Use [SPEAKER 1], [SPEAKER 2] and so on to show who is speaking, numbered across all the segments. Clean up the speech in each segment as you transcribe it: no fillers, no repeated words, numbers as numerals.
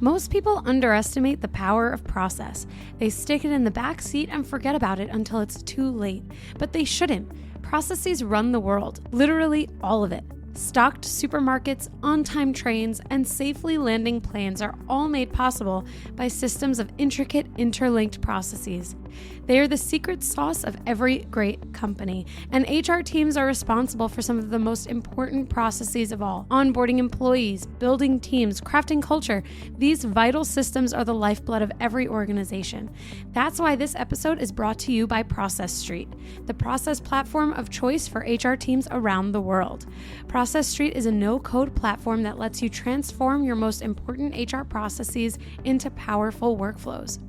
[SPEAKER 1] Most people underestimate the power of process. They stick it in the back seat and forget about it until it's too late. But they shouldn't. Processes run the world, literally all of it. Stocked supermarkets, on-time trains, and safely landing planes are all made possible by systems of intricate, interlinked processes. They are the secret sauce of every great company, and HR teams are responsible for some of the most important processes of all. Onboarding employees, building teams, crafting culture. These vital systems are the lifeblood of every organization. That's why this episode is brought to you by Process Street, the process platform of choice for HR teams around the world. Process Street is a no-code platform that lets you transform your most important HR processes into powerful workflows.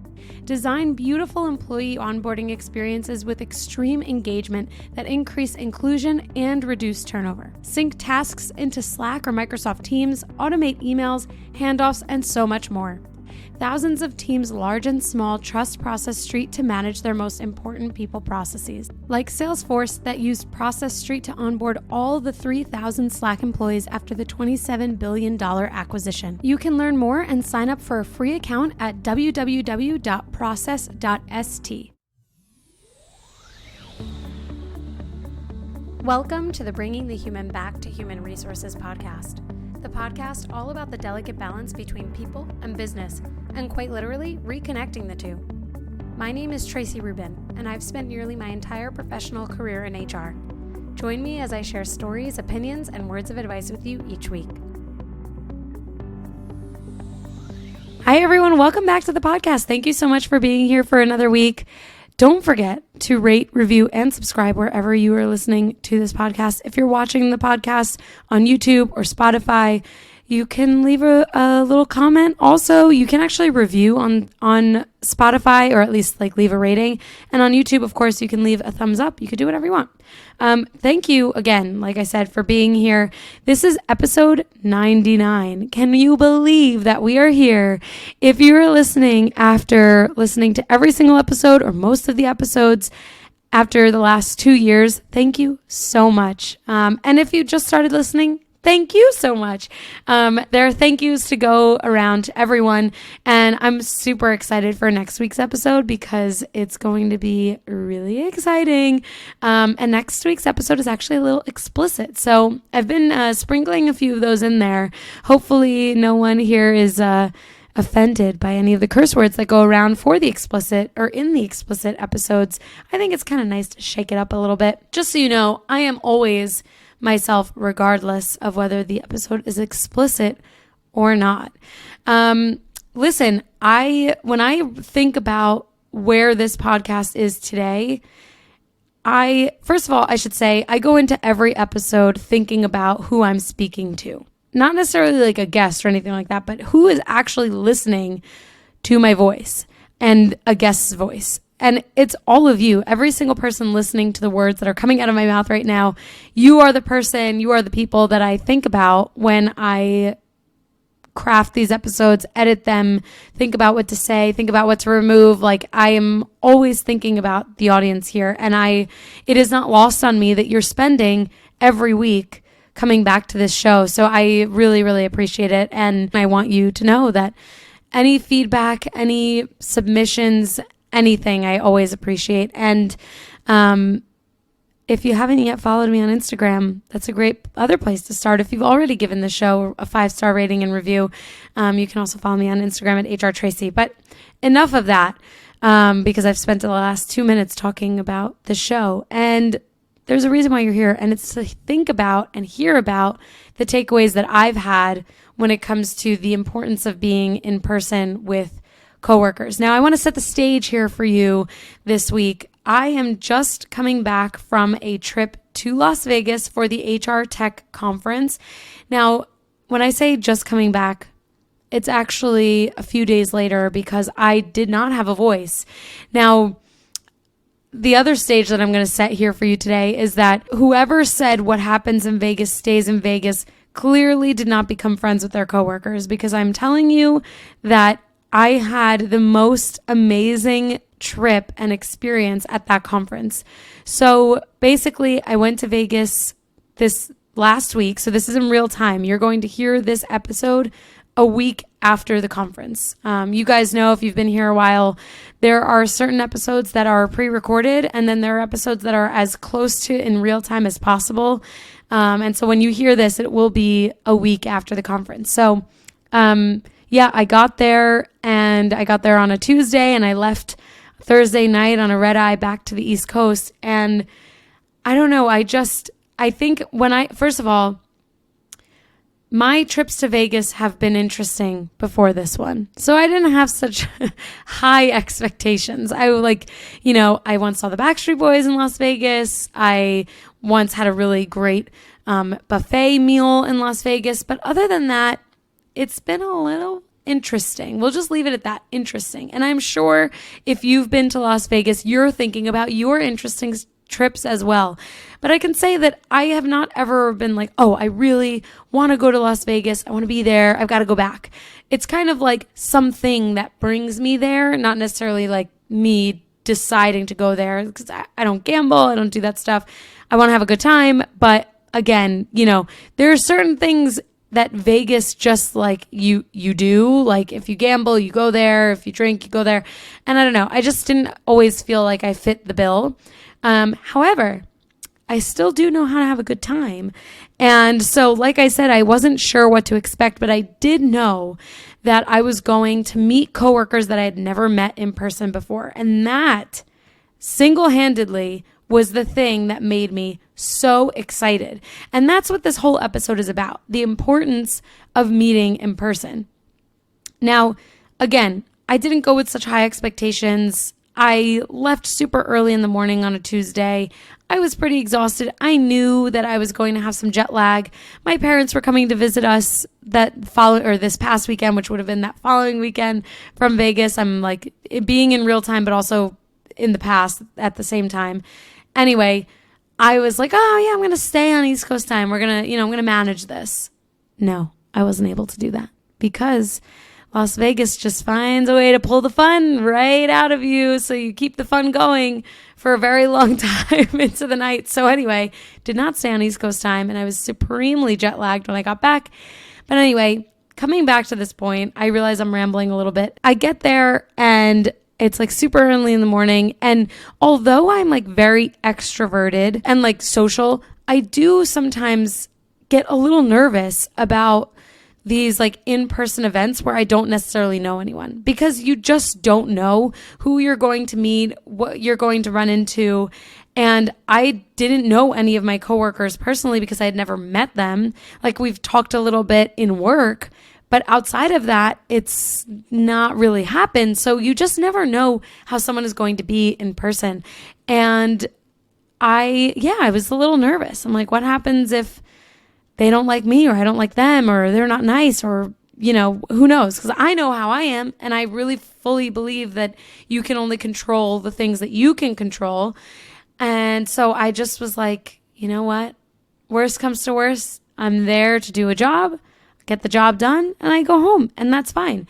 [SPEAKER 1] Design beautiful employee onboarding experiences with extreme engagement that increase inclusion and reduce turnover. Sync tasks into Slack or Microsoft Teams, automate emails, handoffs, and so much more. Thousands of teams, large and small, trust Process Street to manage their most important people processes. Like Salesforce, that used Process Street to onboard all the 3,000 Slack employees after the $27 billion acquisition. You can learn more and sign up for a free account at www.process.st. Welcome to the Bringing the Human Back to Human Resources podcast. The podcast all about the delicate balance between people and business, and quite literally, reconnecting the two. My name is Tracy Rubin, and I've spent nearly my entire professional career in HR. Join me as I share stories, opinions, and words of advice with you each week. Hi, everyone. Welcome back to the podcast. Thank you so much for being here for another week. Don't forget to rate, review, and subscribe wherever you are listening to this podcast. If you're watching the podcast on YouTube or Spotify, you can leave a little comment. Also, you can actually review on Spotify, or at least leave a rating. And on YouTube, of course, you can leave a thumbs up. You could do whatever you want. Thank you again, like I said, for being here. This is episode 99. Can you believe that we are here? If you are listening after listening to every single episode or most of the episodes after the last 2 years, thank you so much. And if you just started listening, thank you so much. There are thank yous to go around to everyone, and I'm super excited for next week's episode because it's going to be really exciting. And next week's episode is actually a little explicit, so I've been sprinkling a few of those in there. Hopefully no one here is offended by any of the curse words that go around for the explicit or in the explicit episodes. I think it's kind of nice to shake it up a little bit. Just so you know, I am always myself regardless of whether the episode is explicit or not. Listen, when I think about where this podcast is today, first of all, I should say I go into every episode thinking about who I'm speaking to. Not necessarily like a guest or anything like that, but who is actually listening to my voice and a guest's voice. And it's all of you, every single person listening to the words that are coming out of my mouth right now. You are the person, you are the people that I think about when I craft these episodes, edit them, think about what to say, think about what to remove. I am always thinking about the audience here. And it is not lost on me that you're spending every week coming back to this show. So I really, really appreciate it. And I want you to know that any feedback, any submissions, anything, I always appreciate. And if you haven't yet followed me on Instagram, that's a great other place to start. If you've already given the show a 5-star rating and review, you can also follow me on Instagram at @HRTracy. But enough of that, because I've spent the last 2 minutes talking about the show. And there's a reason why you're here, and it's to think about and hear about the takeaways that I've had when it comes to the importance of being in person with coworkers. Now, I want to set the stage here for you this week. I am just coming back from a trip to Las Vegas for the HR Tech Conference. Now, when I say just coming back, it's actually a few days later because I did not have a voice. Now, the other stage that I'm going to set here for you today is that whoever said what happens in Vegas stays in Vegas clearly did not become friends with their coworkers, because I'm telling you that I had the most amazing trip and experience at that conference. So basically, I went to Vegas this last week. So this is in real time. You're going to hear this episode a week after the conference. You guys know, if you've been here a while, there are certain episodes that are pre-recorded, and then there are episodes that are as close to in real time as possible. And so when you hear this, it will be a week after the conference. So I got there, and I got there on a Tuesday, and I left Thursday night on a red eye back to the East Coast. And I don't know, I think first of all, my trips to Vegas have been interesting before this one. So I didn't have such high expectations. I once saw the Backstreet Boys in Las Vegas. I once had a really great buffet meal in Las Vegas. But other than that, it's been a little interesting. We'll just leave it at that, interesting. And I'm sure if you've been to Las Vegas, you're thinking about your interesting trips as well. But I can say that I have not ever been like, oh, I really want to go to Las Vegas. I want to be there. I've got to go back. It's kind of like something that brings me there, not necessarily like me deciding to go there, because I don't gamble. I don't do that stuff. I want to have a good time. But again, there are certain things that Vegas just like you do. Like if you gamble, you go there. If you drink, you go there. And I don't know. I just didn't always feel like I fit the bill. However, I still do know how to have a good time. And so, like I said, I wasn't sure what to expect, but I did know that I was going to meet coworkers that I had never met in person before. And that single-handedly was the thing that made me so excited. And that's what this whole episode is about, the importance of meeting in person. Now, again, I didn't go with such high expectations. I left super early in the morning on a Tuesday. I was pretty exhausted. I knew that I was going to have some jet lag. My parents were coming to visit us this past weekend, which would have been that following weekend from Vegas. I'm like being in real time, but also in the past at the same time. Anyway, I was like, oh yeah, I'm going to stay on East Coast time. I'm going to manage this. No, I wasn't able to do that because Las Vegas just finds a way to pull the fun right out of you. So you keep the fun going for a very long time into the night. So anyway, did not stay on East Coast time, and I was supremely jet lagged when I got back. But anyway, coming back to this point, I realize I'm rambling a little bit. I get there and it's like super early in the morning. And although I'm like very extroverted and like social, I do sometimes get a little nervous about these like in-person events where I don't necessarily know anyone, because you just don't know who you're going to meet, what you're going to run into. And I didn't know any of my coworkers personally because I had never met them. Like we've talked a little bit in work, but outside of that, it's not really happened. So you just never know how someone is going to be in person. And I was a little nervous. I'm like, what happens if they don't like me, or I don't like them, or they're not nice, or, who knows? Because I know how I am, and I really fully believe that you can only control the things that you can control. And so I just was like, you know what? Worst comes to worst, I'm there to do a job, get the job done, and I go home, and that's fine.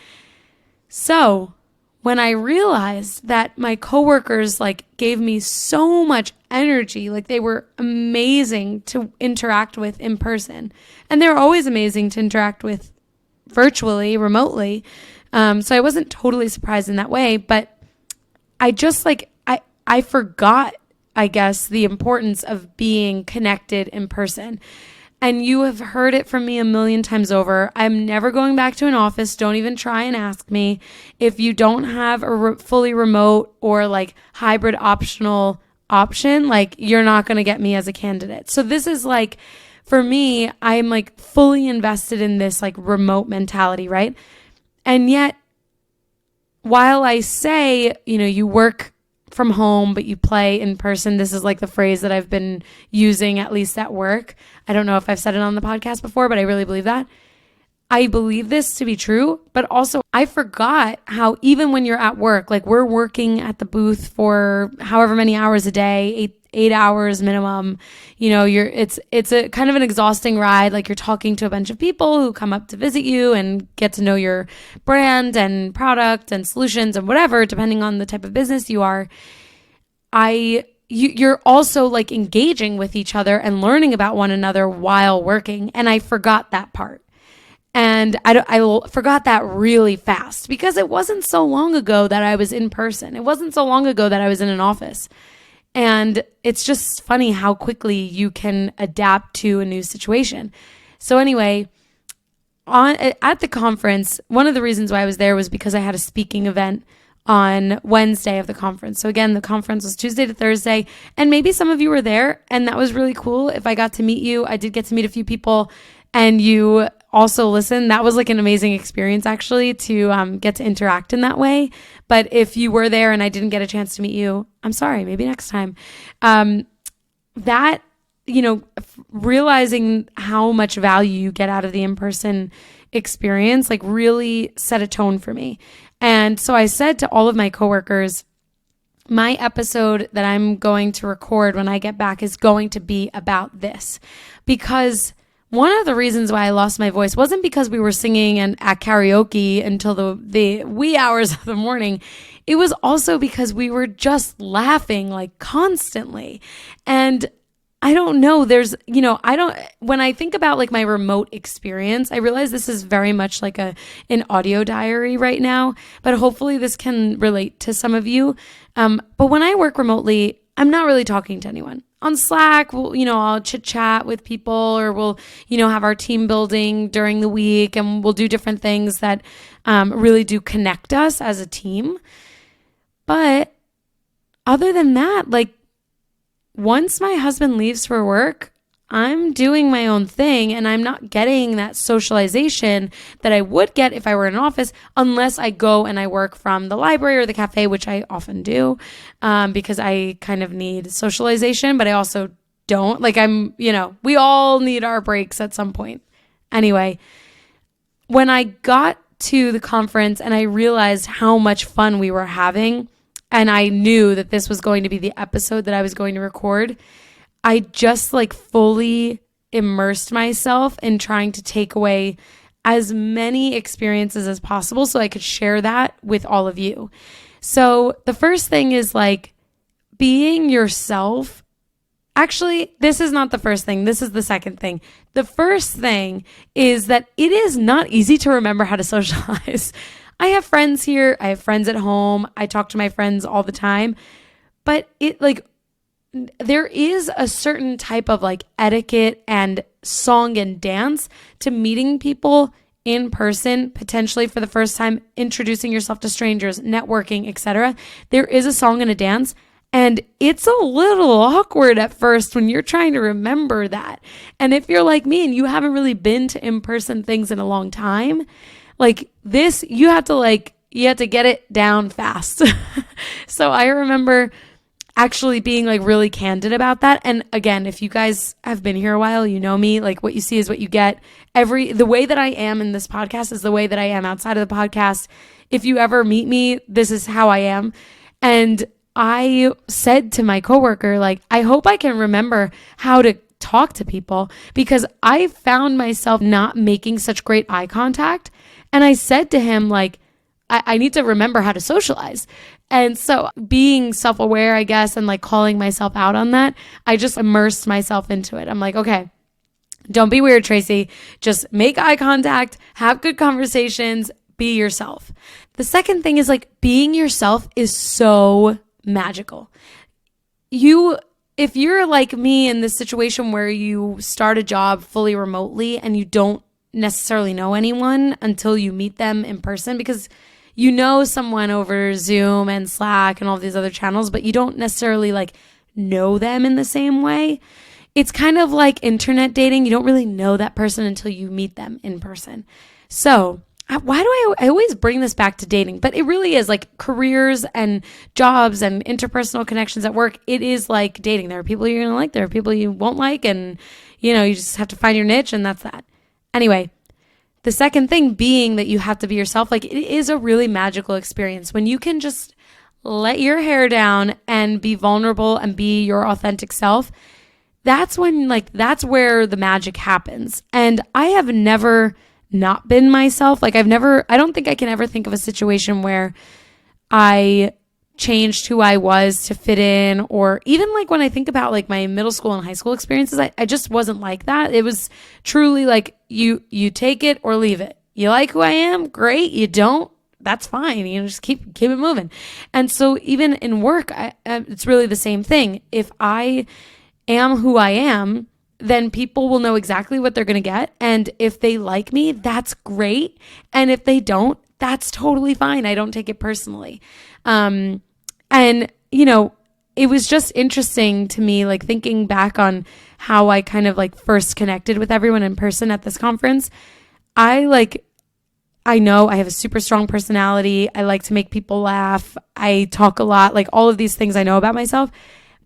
[SPEAKER 1] So when I realized that my coworkers like gave me so much energy, like they were amazing to interact with in person, and they're always amazing to interact with virtually, remotely. So I wasn't totally surprised in that way, but I just I forgot, I guess, the importance of being connected in person. And you have heard it from me a million times over. I'm never going back to an office. Don't even try and ask me. If you don't have a fully remote or like hybrid optional option, like you're not going to get me as a candidate. So this is like, for me, I'm like fully invested in this like remote mentality, right? And yet, while I say, you work from home, but you play in person. This is like the phrase that I've been using, at least at work. I don't know if I've said it on the podcast before, but I really believe that. I believe this to be true, but also I forgot how even when you're at work, like we're working at the booth for however many hours a day, eight hours minimum, it's a kind of an exhausting ride. Like you're talking to a bunch of people who come up to visit you and get to know your brand and product and solutions and whatever, depending on the type of business you are. You're also like engaging with each other and learning about one another while working. And I forgot that part. And I forgot that really fast because it wasn't so long ago that I was in person. It wasn't so long ago that I was in an office. And it's just funny how quickly you can adapt to a new situation. So anyway, at the conference, one of the reasons why I was there was because I had a speaking event on Wednesday of the conference. So again, the conference was Tuesday to Thursday, and maybe some of you were there, and that was really cool. If I got to meet you, I did get to meet a few people, and you also listened. That was like an amazing experience actually to get to interact in that way. But if you were there and I didn't get a chance to meet you, I'm sorry, maybe next time. Realizing how much value you get out of the in-person experience, like really set a tone for me. And so I said to all of my coworkers, my episode that I'm going to record when I get back is going to be about this, because one of the reasons why I lost my voice wasn't because we were singing and at karaoke until the wee hours of the morning. It was also because we were just laughing like constantly. And I don't know, when I think about like my remote experience, I realize this is very much like an audio diary right now, but hopefully this can relate to some of you. But when I work remotely, I'm not really talking to anyone. On Slack, I'll chit chat with people, or we'll, have our team building during the week, and we'll do different things that really do connect us as a team. But other than that, like, once my husband leaves for work, I'm doing my own thing, and I'm not getting that socialization that I would get if I were in an office, unless I go and I work from the library or the cafe, which I often do, because I kind of need socialization, but I also don't. Like we all need our breaks at some point. Anyway, when I got to the conference and I realized how much fun we were having, and I knew that this was going to be the episode that I was going to record, I just like fully immersed myself in trying to take away as many experiences as possible so I could share that with all of you. So the first thing is like being yourself. Actually, this is not the first thing. This is the second thing. The first thing is that it is not easy to remember how to socialize. I have friends here. I have friends at home. I talk to my friends all the time. But there is a certain type of like etiquette and song and dance to meeting people in person, potentially for the first time, introducing yourself to strangers, networking, etc. There is a song and a dance, and it's a little awkward at first when you're trying to remember that. And if you're like me and you haven't really been to in-person things in a long time, like this, you have to get it down fast. So I remember actually being like really candid about that. And again, if you guys have been here a while, you know me, like what you see is what you get. The way that I am in this podcast is the way that I am outside of the podcast. If you ever meet me, this is how I am. And I said to my coworker, like, I hope I can remember how to talk to people, because I found myself not making such great eye contact. And I said to him, like, I need to remember how to socialize. And so being self-aware, I guess, and like calling myself out on that, I just immersed myself into it. I'm like, okay, don't be weird, Tracy. Just make eye contact, have good conversations, be yourself. The second thing is like being yourself is so magical. If you're like me in this situation where you start a job fully remotely and you don't necessarily know anyone until you meet them in person, because you know someone over Zoom and Slack and all these other channels, but you don't necessarily like know them in the same way. It's kind of like internet dating. You don't really know that person until you meet them in person. So why do I always bring this back to dating? But it really is like careers and jobs and interpersonal connections at work. It is like dating. There are people you're going to like. There are people you won't like. And, you just have to find your niche, and that's that. Anyway, the second thing being that you have to be yourself. Like, it is a really magical experience when you can just let your hair down and be vulnerable and be your authentic self. That's that's where the magic happens. And I have never not been myself. I don't think I can ever think of a situation where I changed who I was to fit in, or even like when I think about like my middle school and high school experiences, I just wasn't like that. It was truly like you take it or leave it. You like who I am? Great. You don't? That's fine. You know, just keep it moving. And so even in work, it's really the same thing. If I am who I am, then people will know exactly what they're going to get. And if they like me, that's great. And if they don't, that's totally fine. I don't take it personally. And, you know, it was just interesting to me, like thinking back on how I kind of like first connected with everyone in person at this conference. I know I have a super strong personality. I like to make people laugh. I talk a lot, like all of these things I know about myself.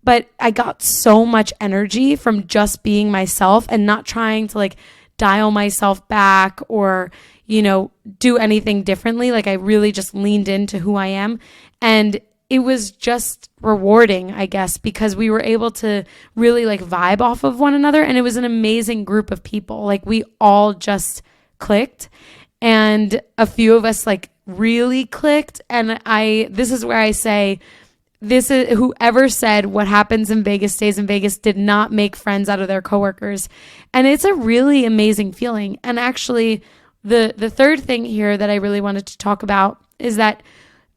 [SPEAKER 1] But I got so much energy from just being myself and not trying to like dial myself back or, you know, do anything differently. Like I really just leaned into who I am. And it was just rewarding, I guess, because we were able to really like vibe off of one another. And it was an amazing group of people. Like we all just clicked, and a few of us like really clicked. And this is where I say, this is whoever said what happens in Vegas stays in Vegas did not make friends out of their coworkers. And it's a really amazing feeling. And actually, the third thing here that I really wanted to talk about is that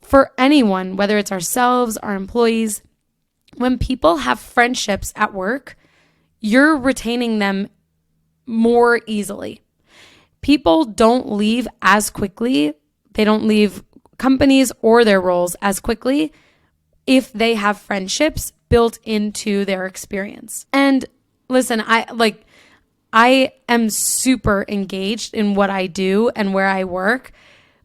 [SPEAKER 1] for anyone, whether it's ourselves, our employees, when people have friendships at work, you're retaining them more easily. People don't leave as quickly. They don't leave companies or their roles as quickly if they have friendships built into their experience. And listen, I am super engaged in what I do and where I work,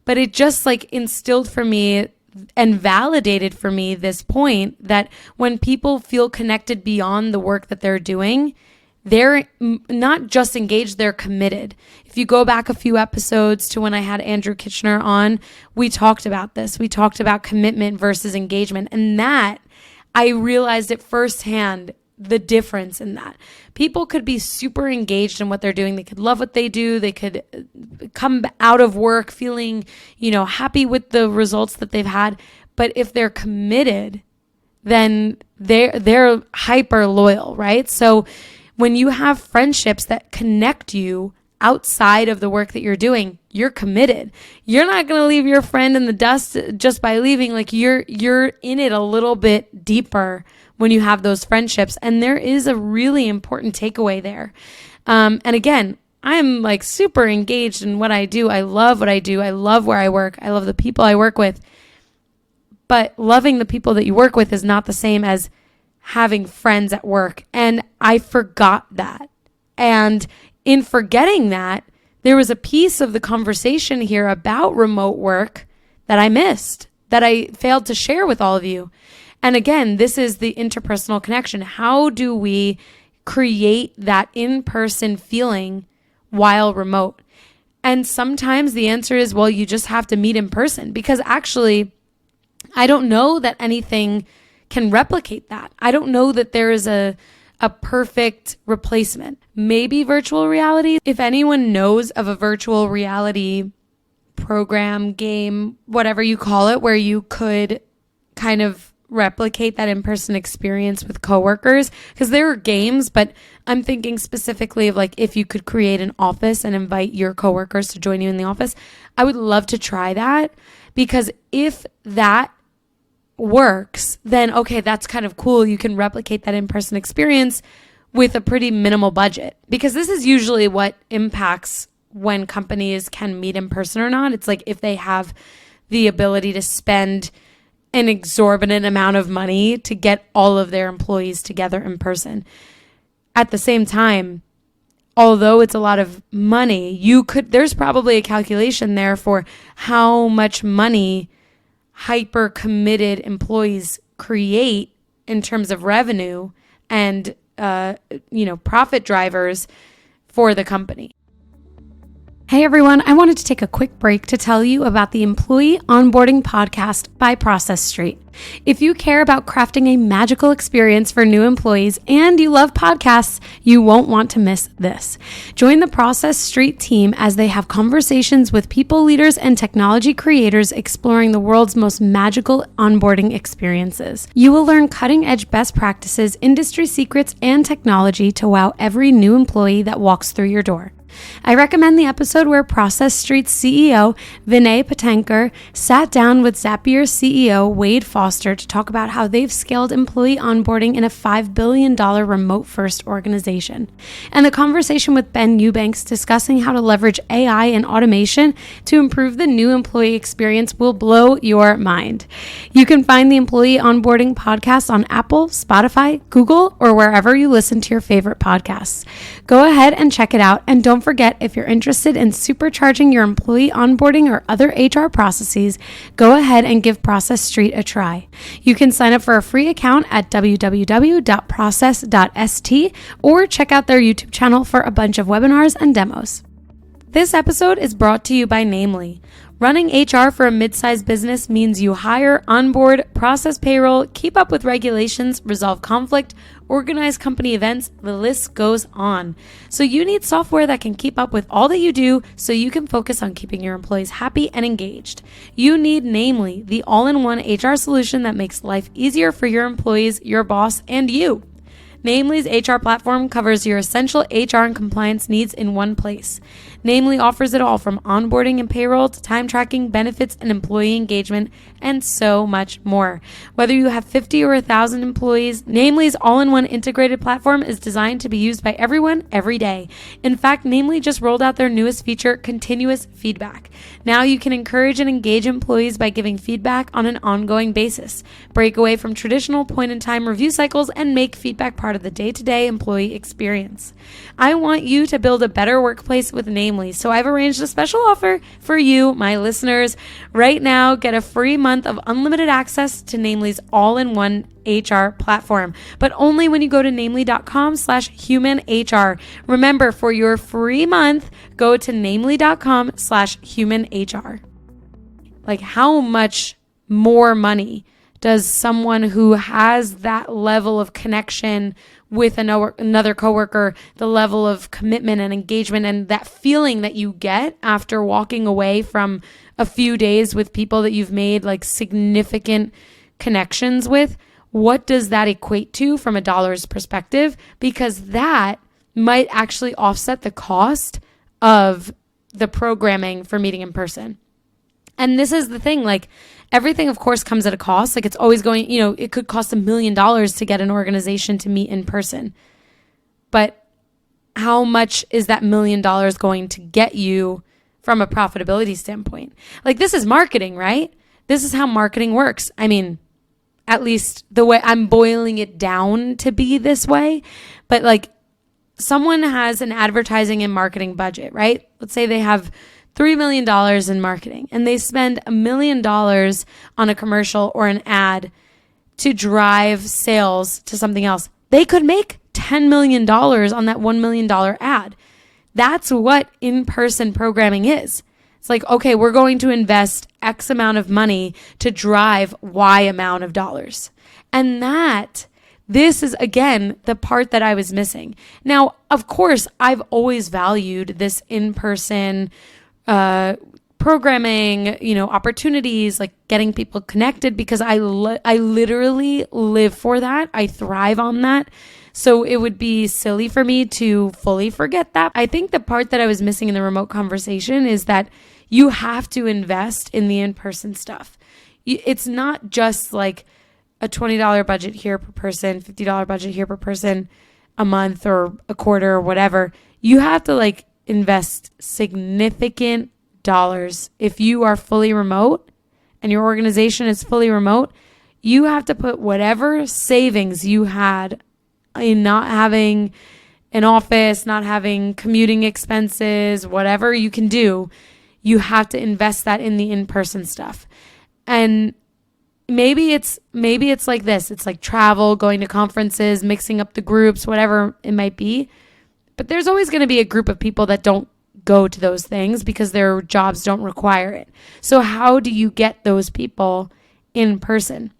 [SPEAKER 1] but it just like instilled for me and validated for me this point that when people feel connected beyond the work that they're doing, they're not just engaged, they're committed. If you go back a few episodes to when I had Andrew Kitchener on, we talked about this. We talked about commitment versus engagement. And that, I realized it firsthand, the difference in that. People could be super engaged in what they're doing. They could love what they do. They could come out of work feeling, you know, happy with the results that they've had. But if they're committed, then they're hyper loyal, right? So when you have friendships that connect you outside of the work that you're doing, you're committed. You're not going to leave your friend in the dust just by leaving. Like you're in it a little bit deeper when you have those friendships. And there is a really important takeaway there. And again, I'm like super engaged in what I do. I love what I do. I love where I work. I love the people I work with. But loving the people that you work with is not the same as having friends at work. And I forgot that. And in forgetting that, there was a piece of the conversation here about remote work that I missed, that I failed to share with all of you. And again, this is the interpersonal connection. How do we create that in-person feeling while remote? And sometimes the answer is, well, you just have to meet in person, because actually, I don't know that anything can replicate that. I don't know that there is a perfect replacement. Maybe virtual reality. If anyone knows of a virtual reality program, game, whatever you call it, where you could kind of replicate that in-person experience with coworkers, because there are games, but I'm thinking specifically of like if you could create an office and invite your coworkers to join you in the office. I would love to try that, because if that works, then okay, that's kind of cool. You can replicate that in-person experience with a pretty minimal budget, because this is usually what impacts when companies can meet in person or not. It's like if they have the ability to spend an exorbitant amount of money to get all of their employees together in person. At the same time, although it's a lot of money, there's probably a calculation there for how much money hyper committed employees create in terms of revenue and profit drivers for the company. Hey everyone, I wanted to take a quick break to tell you about the Employee Onboarding Podcast by Process Street. If you care about crafting a magical experience for new employees and you love podcasts, you won't want to miss this. Join the Process Street team as they have conversations with people leaders and technology creators exploring the world's most magical onboarding experiences. You will learn cutting-edge best practices, industry secrets, and technology to wow every new employee that walks through your door. I recommend the episode where Process Street's CEO, Vinay Patankar, sat down with Zapier's CEO, Wade Foster, to talk about how they've scaled employee onboarding in a $5 billion remote-first organization. And the conversation with Ben Eubanks discussing how to leverage AI and automation to improve the new employee experience will blow your mind. You can find the Employee Onboarding Podcast on Apple, Spotify, Google, or wherever you listen to your favorite podcasts. Go ahead and check it out, and don't forget, if you're interested in supercharging your employee onboarding or other HR processes, go ahead and give Process Street a try. You can sign up for a free account at www.process.st or check out their YouTube channel for a bunch of webinars and demos. This episode is brought to you by Namely. Running HR for a mid-sized business means you hire, onboard, process payroll, keep up with regulations, resolve conflict, organize company events, the list goes on. So you need software that can keep up with all that you do so you can focus on keeping your employees happy and engaged. You need Namely, the all-in-one HR solution that makes life easier for your employees, your boss, and you. Namely's HR platform covers your essential HR and compliance needs in one place. Namely offers it all from onboarding and payroll to time tracking, benefits, and employee engagement, and so much more. Whether you have 50 or 1,000 employees, Namely's all-in-one integrated platform is designed to be used by everyone every day. In fact, Namely just rolled out their newest feature, continuous feedback. Now you can encourage and engage employees by giving feedback on an ongoing basis. Break away from traditional point-in-time review cycles and make feedback part of the day-to-day employee experience. I want you to build a better workplace with Namely, so I've arranged a special offer for you, my listeners. Right now, get a free month of unlimited access to Namely's all-in-one HR platform, but only when you go to namely.com/humanhr. Remember, for your free month, go to namely.com/humanhr. Like, how much more money does someone who has that level of connection with another coworker, the level of commitment and engagement and that feeling that you get after walking away from a few days with people that you've made like significant connections with, what does that equate to from a dollar's perspective? Because that might actually offset the cost of the programming for meeting in person. And this is the thing, like, everything, of course, comes at a cost. Like, it's always going, it could cost $1 million to get an organization to meet in person. But how much is that $1 million going to get you from a profitability standpoint? Like, this is marketing, right? This is how marketing works. I mean, at least the way I'm boiling it down to be this way. But, like, someone has an advertising and marketing budget, right? Let's say they have $3 million in marketing and they spend $1 million on a commercial or an ad to drive sales to something else. They could make $10 million on that $1 million ad. That's what in-person programming is. It's like, okay, we're going to invest X amount of money to drive Y amount of dollars. And this is, again, the part that I was missing. Now, of course, I've always valued this in-person programming, opportunities, like getting people connected, because I literally live for that. I thrive on that. So it would be silly for me to fully forget that. I think the part that I was missing in the remote conversation is that you have to invest in the in-person stuff. It's not just like a $20 budget here per person, $50 budget here per person a month or a quarter or whatever. You have to invest significant dollars. If you are fully remote and your organization is fully remote, you have to put whatever savings you had in not having an office, not having commuting expenses, whatever you can do, you have to invest that in the in-person stuff. And maybe it's like this. It's like travel, going to conferences, mixing up the groups, whatever it might be. But there's always going to be a group of people that don't go to those things because their jobs don't require it. So how do you get those people in person?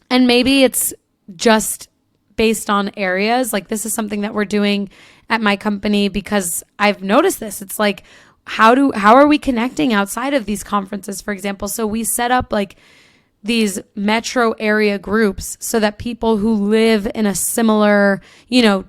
[SPEAKER 1] And maybe it's just based on areas. Like this is something that we're doing at my company because I've noticed this. It's like, how are we connecting outside of these conferences, for example? So we set up like these metro area groups so that people who live in a similar,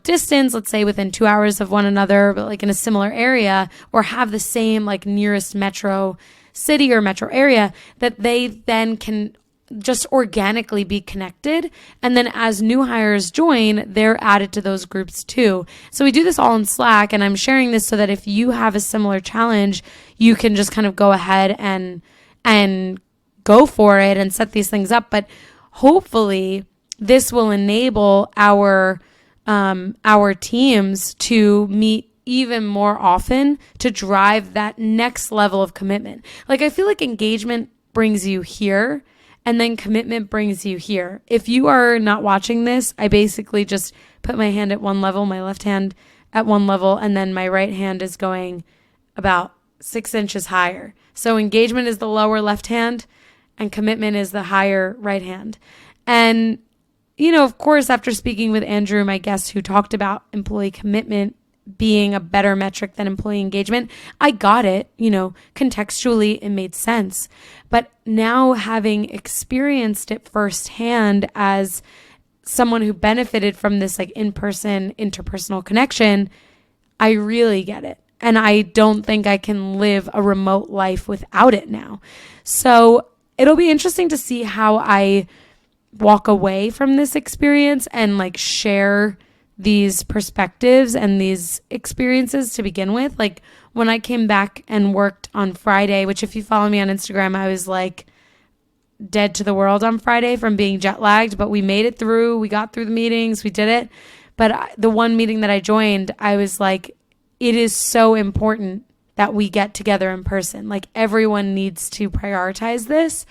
[SPEAKER 1] distance, let's say within 2 hours of one another, but like in a similar area, or have the same like nearest metro city or metro area, that they then can just organically be connected. And then as new hires join, they're added to those groups too. So we do this all in Slack, and I'm sharing this so that if you have a similar challenge, you can just kind of go ahead and go for it and set these things up. But hopefully this will enable our teams to meet even more often to drive that next level of commitment. Like I feel like engagement brings you here, and then commitment brings you here. If you are not watching this, I basically just put my hand at one level, my left hand at one level, and then my right hand is going about 6 inches higher. So engagement is the lower left hand, and commitment is the higher right hand. And, of course, after speaking with Andrew, my guest, who talked about employee commitment being a better metric than employee engagement, I got it, contextually it made sense. But now having experienced it firsthand as someone who benefited from this like in-person interpersonal connection, I really get it. And I don't think I can live a remote life without it now. So it'll be interesting to see how I walk away from this experience and like share these perspectives and these experiences to begin with. Like when I came back and worked on Friday, which if you follow me on Instagram, I was like dead to the world on Friday from being jet lagged, but we made it through. We got through the meetings, we did it. But the one meeting that I joined, I was like, it is so important that we get together in person. Like everyone needs to prioritize this,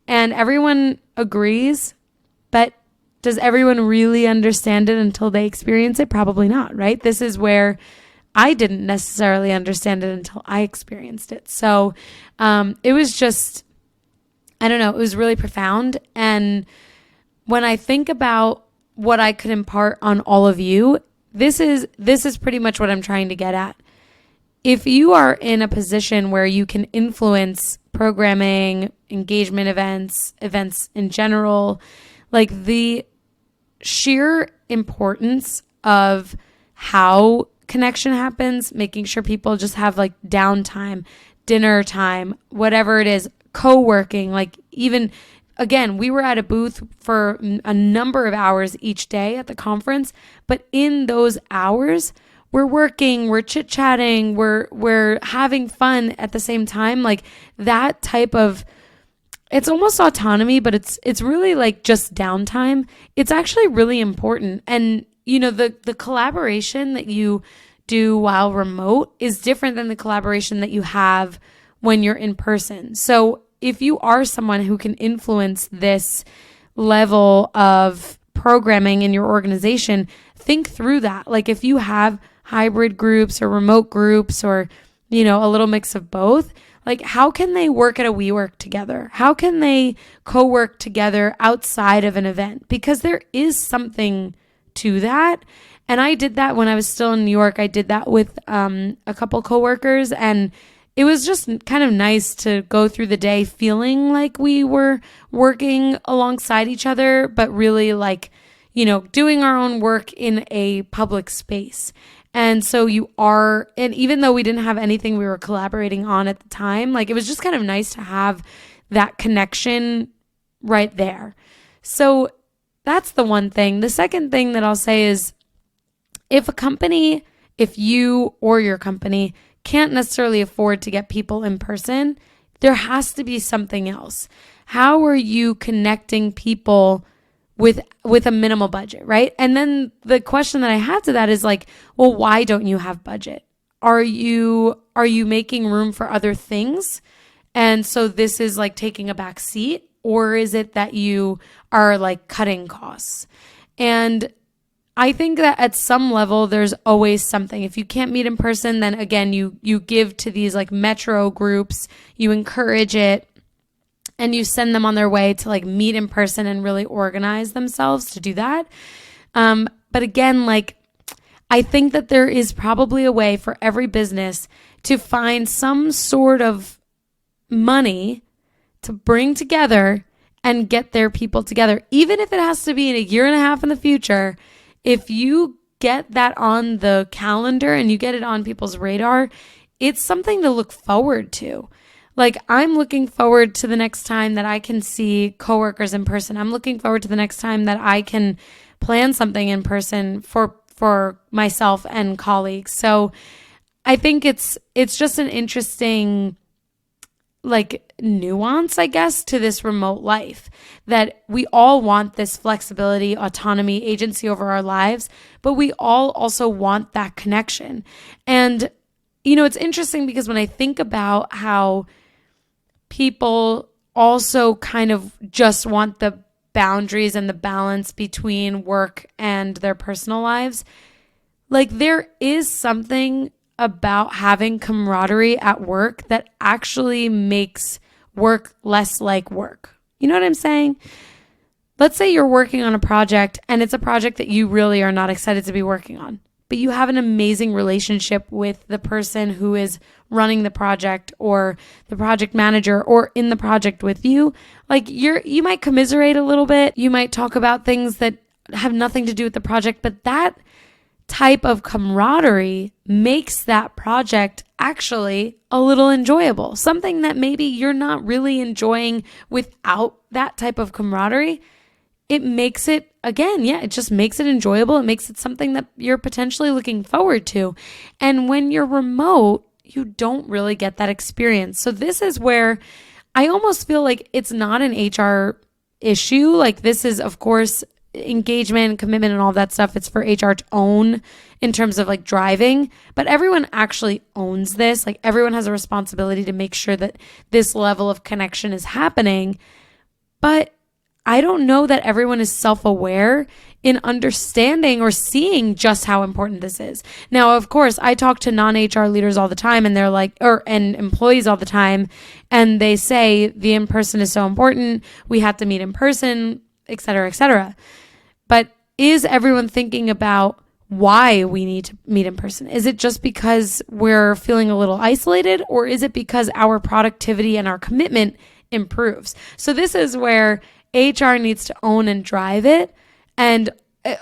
[SPEAKER 1] and everyone agrees, but does everyone really understand it until they experience it? Probably not, right? This is where I didn't necessarily understand it until I experienced it. So it was just, I don't know, it was really profound. And when I think about what I could impart on all of you, this is pretty much what I'm trying to get at. If you are in a position where you can influence programming, engagement events in general, like the sheer importance of how connection happens, making sure people just have like downtime, dinner time, whatever it is, co-working, like even, again, we were at a booth for a number of hours each day at the conference, but in those hours, we're working, we're chit-chatting, we're having fun at the same time. Like that type of, it's almost autonomy, but it's really like just downtime. It's actually really important. And the collaboration that you do while remote is different than the collaboration that you have when you're in person. So if you are someone who can influence this level of programming in your organization, think through that. Like if you have hybrid groups or remote groups or, a little mix of both, like how can they work at a WeWork together? How can they co-work together outside of an event? Because there is something to that. And I did that when I was still in New York. I did that with a couple coworkers, and it was just kind of nice to go through the day feeling like we were working alongside each other, but really like, doing our own work in a public space. And so and even though we didn't have anything we were collaborating on at the time, like it was just kind of nice to have that connection right there. So that's the one thing. The second thing that I'll say is if you or your company can't necessarily afford to get people in person, there has to be something else. How are you connecting people with a minimal budget, right? And then the question that I have to that is like, well, why don't you have budget? Are you making room for other things? And so this is like taking a back seat, or is it that you are like cutting costs? And I think that at some level, there's always something. If you can't meet in person, then again, you give to these like metro groups, you encourage it, and you send them on their way to like meet in person and really organize themselves to do that. But again, like, I think that there is probably a way for every business to find some sort of money to bring together and get their people together. Even if it has to be in a year and a half in the future, if you get that on the calendar and you get it on people's radar, it's something to look forward to. Like, I'm looking forward to the next time that I can see coworkers in person. I'm looking forward to the next time that I can plan something in person for myself and colleagues. So I think it's just an interesting like nuance, I guess, to this remote life, that we all want this flexibility, autonomy, agency over our lives, but we all also want that connection. And, you know, it's interesting because when I think about how people also kind of just want the boundaries and the balance between work and their personal lives, like there is something about having camaraderie at work that actually makes work less like work. You know what I'm saying? Let's say you're working on a project and it's a project that you really are not excited to be working on, but you have an amazing relationship with the person who is running the project or the project manager or in the project with you. Like you might commiserate a little bit. You might talk about things that have nothing to do with the project, but that type of camaraderie makes that project actually a little enjoyable. Something that maybe you're not really enjoying without that type of camaraderie, it makes it, again, it just makes it enjoyable. It makes it something that you're potentially looking forward to. And when you're remote, you don't really get that experience. So this is where I almost feel like it's not an HR issue. Like this is, of course, engagement, commitment, and all that stuff. It's for HR to own in terms of like driving, but everyone actually owns this. Like everyone has a responsibility to make sure that this level of connection is happening. But I don't know that everyone is self-aware in understanding or seeing just how important this is. Now, of course, I talk to non-HR leaders all the time and they're like, and employees all the time, and they say the in-person is so important. We have to meet in person, et cetera, et cetera. But is everyone thinking about why we need to meet in person? Is it just because we're feeling a little isolated, or is it because our productivity and our commitment improves? So this is where HR needs to own and drive it, and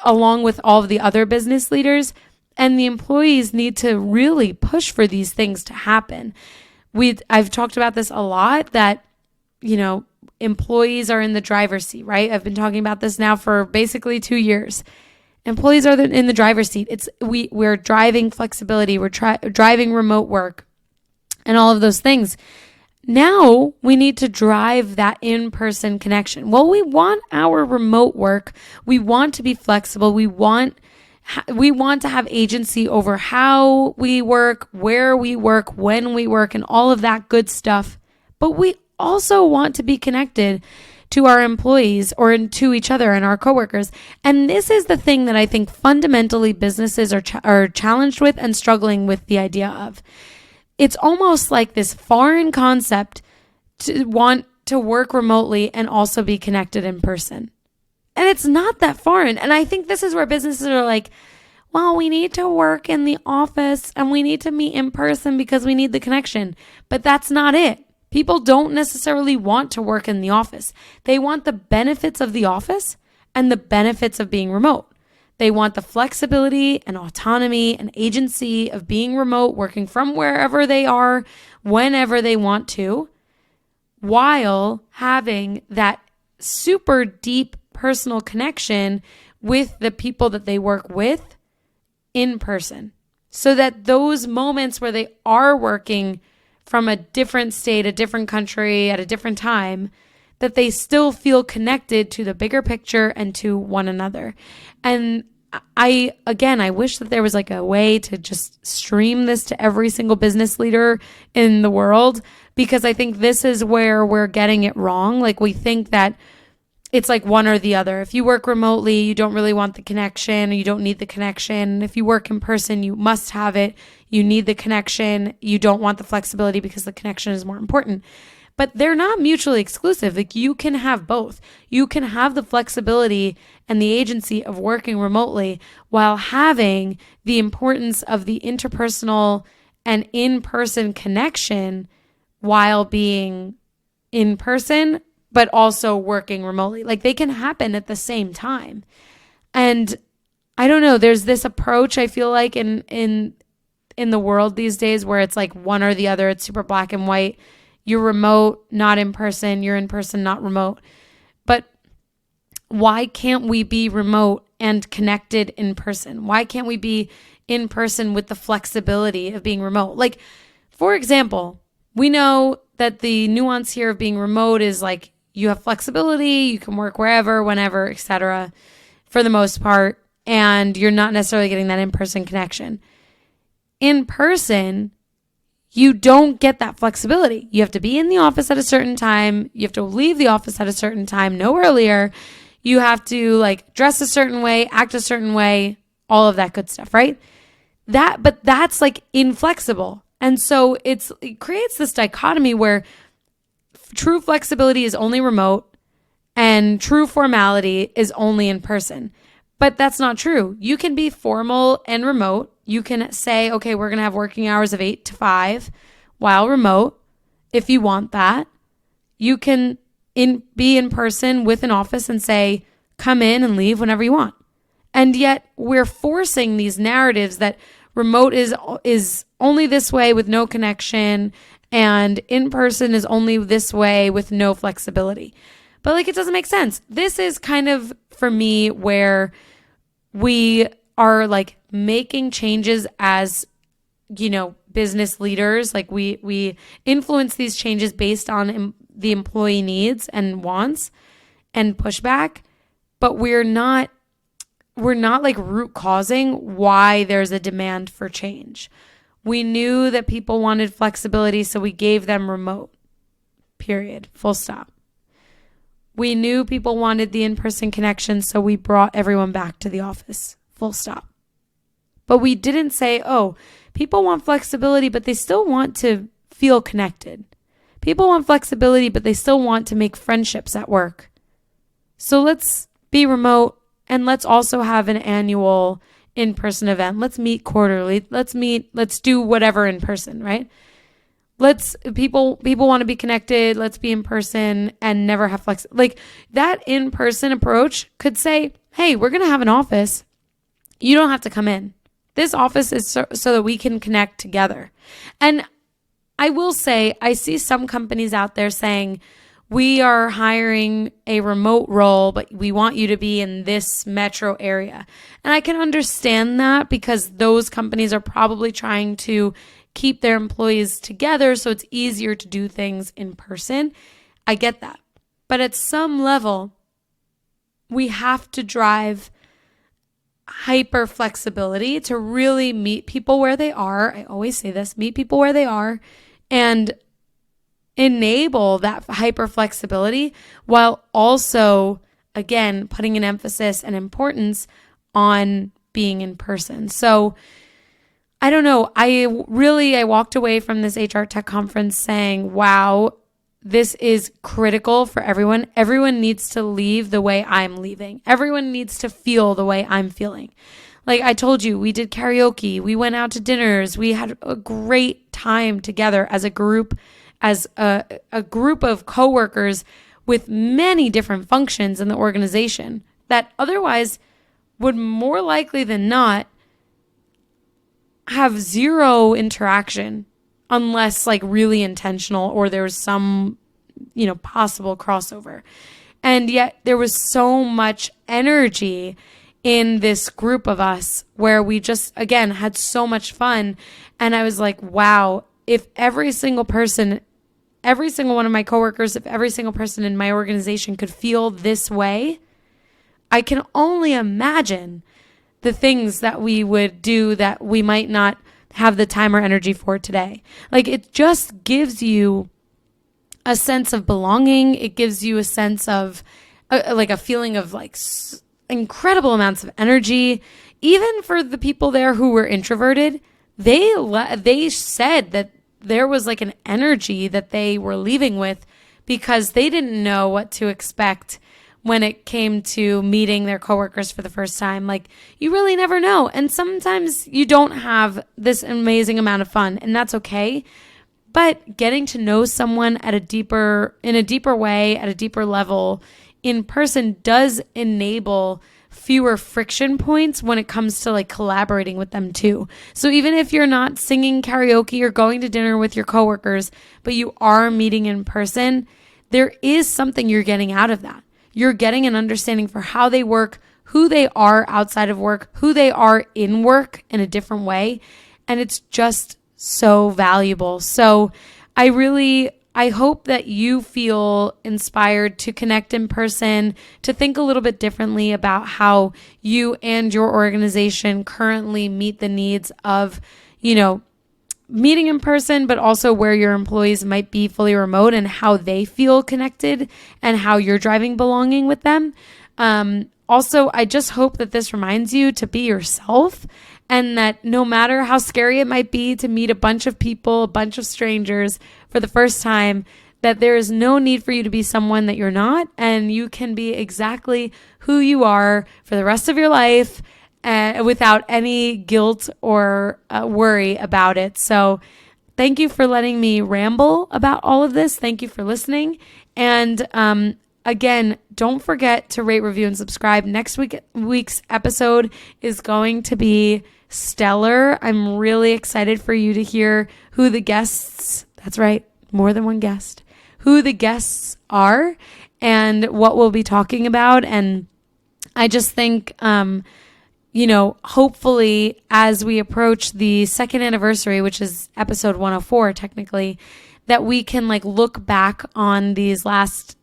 [SPEAKER 1] along with all of the other business leaders, and the employees need to really push for these things to happen. I've talked about this a lot, that, you know, employees are in the driver's seat, right? I've been talking about this now for basically 2 years. Employees are in the driver's seat. We're driving flexibility. We're driving remote work and all of those things. Now we need to drive that in-person connection. Well, we want our remote work. We want to be flexible. We want to have agency over how we work, where we work, when we work, and all of that good stuff. But we also want to be connected to our employees or to each other and our coworkers. And this is the thing that I think fundamentally businesses are challenged with and struggling with the idea of. It's almost like this foreign concept to want to work remotely and also be connected in person. And it's not that foreign. And I think this is where businesses are like, well, we need to work in the office and we need to meet in person because we need the connection. But that's not it. People don't necessarily want to work in the office. They want the benefits of the office and the benefits of being remote. They want the flexibility and autonomy and agency of being remote, working from wherever they are, whenever they want to, while having that super deep personal connection with the people that they work with in person. So that those moments where they are working from a different state, a different country, at a different time, that they still feel connected to the bigger picture and to one another. And I wish that there was like a way to just stream this to every single business leader in the world, because I think this is where we're getting it wrong. Like we think that it's like one or the other. If you work remotely, you don't really want the connection, or you don't need the connection. If you work in person, you must have it. You need the connection. You don't want the flexibility because the connection is more important. But they're not mutually exclusive. Like, you can have both. You can have the flexibility and the agency of working remotely while having the importance of the interpersonal and in-person connection while being in person, but also working remotely. Like, they can happen at the same time. And I don't know, there's this approach I feel like in the world these days where it's like one or the other. It's super black and white. You're remote, not in person. You're in person, not remote. But why can't we be remote and connected in person? Why can't we be in person with the flexibility of being remote? Like, for example, we know that the nuance here of being remote is like you have flexibility, you can work wherever, whenever, etc. for the most part, and you're not necessarily getting that in-person connection. In person, you don't get that flexibility. You have to be in the office at a certain time. You have to leave the office at a certain time, no earlier. You have to like dress a certain way, act a certain way, all of that good stuff, right? But that's like inflexible. And so it creates this dichotomy where true flexibility is only remote and true formality is only in person. But that's not true. You can be formal and remote. You can say, okay, we're going to have working hours of 8 to 5 while remote. If you want that, you can be in person with an office and say, come in and leave whenever you want. And yet we're forcing these narratives that remote is only this way with no connection, and in person is only this way with no flexibility. But like, it doesn't make sense. This is kind of, for me, where we are like making changes as, you know, business leaders. Like we influence these changes based on the employee needs and wants and pushback, but we're not like root causing why there's a demand for change. We knew that people wanted flexibility, so we gave them remote, period, full stop. We knew people wanted the in-person connection, so we brought everyone back to the office, full stop. But we didn't say, oh, people want flexibility, but they still want to feel connected. People want flexibility, but they still want to make friendships at work. So let's be remote, and let's also have an annual in-person event. Let's meet quarterly. Let's do whatever in person, right? People want to be connected. Let's be in person and never have like that in-person approach could say, hey, we're going to have an office. You don't have to come in. This office is so that we can connect together. And I will say, I see some companies out there saying, we are hiring a remote role, but we want you to be in this metro area. And I can understand that because those companies are probably trying to keep their employees together so it's easier to do things in person. I get that. But at some level, we have to drive hyper flexibility to really meet people where they are. I always say this, meet people where they are and enable that hyper flexibility while also, again, putting an emphasis and importance on being in person. So I don't know. I walked away from this HR Tech conference saying, wow, this is critical for everyone. Everyone needs to leave the way I'm leaving. Everyone needs to feel the way I'm feeling. Like I told you, we did karaoke. We went out to dinners. We had a great time together as a group, as a group of coworkers with many different functions in the organization that otherwise would more likely than not have zero interaction unless like really intentional or there was some, possible crossover. And yet there was so much energy in this group of us where we just, again, had so much fun. And I was like, wow, if every single one of my coworkers, if every single person in my organization could feel this way, I can only imagine the things that we would do that we might not have the time or energy for today. Like it just gives you a sense of belonging. It gives you a sense of a feeling of like incredible amounts of energy. Even for the people there who were introverted, they said that there was like an energy that they were leaving with because they didn't know what to expect when it came to meeting their coworkers for the first time. Like, you really never know. And sometimes you don't have this amazing amount of fun, and that's okay. But getting to know someone in a deeper way, at a deeper level in person does enable fewer friction points when it comes to like collaborating with them too. So even if you're not singing karaoke or going to dinner with your coworkers, but you are meeting in person, there is something you're getting out of that. You're getting an understanding for how they work, who they are outside of work, who they are in work in a different way. And it's just so valuable. So I hope that you feel inspired to connect in person, to think a little bit differently about how you and your organization currently meet the needs of, meeting in person, but also where your employees might be fully remote and how they feel connected and how you're driving belonging with them. Also, I just hope that this reminds you to be yourself, and that no matter how scary it might be to meet a bunch of people, a bunch of strangers for the first time, that there is no need for you to be someone that you're not, and you can be exactly who you are for the rest of your life without any guilt or worry about it. So thank you for letting me ramble about all of this. Thank you for listening. And again, don't forget to rate, review, and subscribe. Next week's episode is going to be stellar. I'm really excited for you to hear who the guests, that's right, more than one guest, who the guests are and what we'll be talking about. And I just think, hopefully as we approach the second anniversary, which is episode 104 technically, that we can like look back on these last,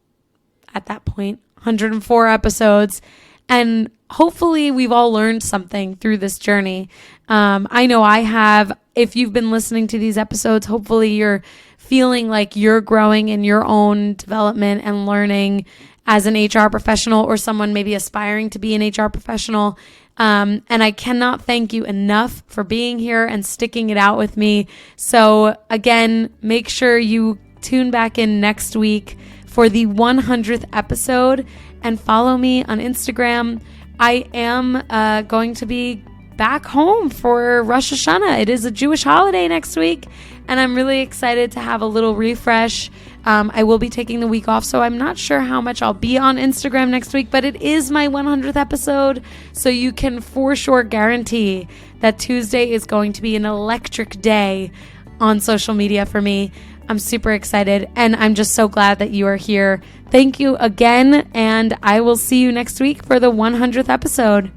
[SPEAKER 1] at that point, 104 episodes, and hopefully we've all learned something through this journey. I know I have. If you've been listening to these episodes, hopefully you're feeling like you're growing in your own development and learning as an HR professional, or someone maybe aspiring to be an HR professional. And I cannot thank you enough for being here and sticking it out with me. So again, make sure you tune back in next week for the 100th episode and follow me on Instagram. I am going to be back home for Rosh Hashanah. It is a Jewish holiday next week, and I'm really excited to have a little refresh. I will be taking the week off, so I'm not sure how much I'll be on Instagram next week, but it is my 100th episode, so you can for sure guarantee that Tuesday is going to be an electric day on social media for me. I'm super excited, and I'm just so glad that you are here. Thank you again, and I will see you next week for the 100th episode.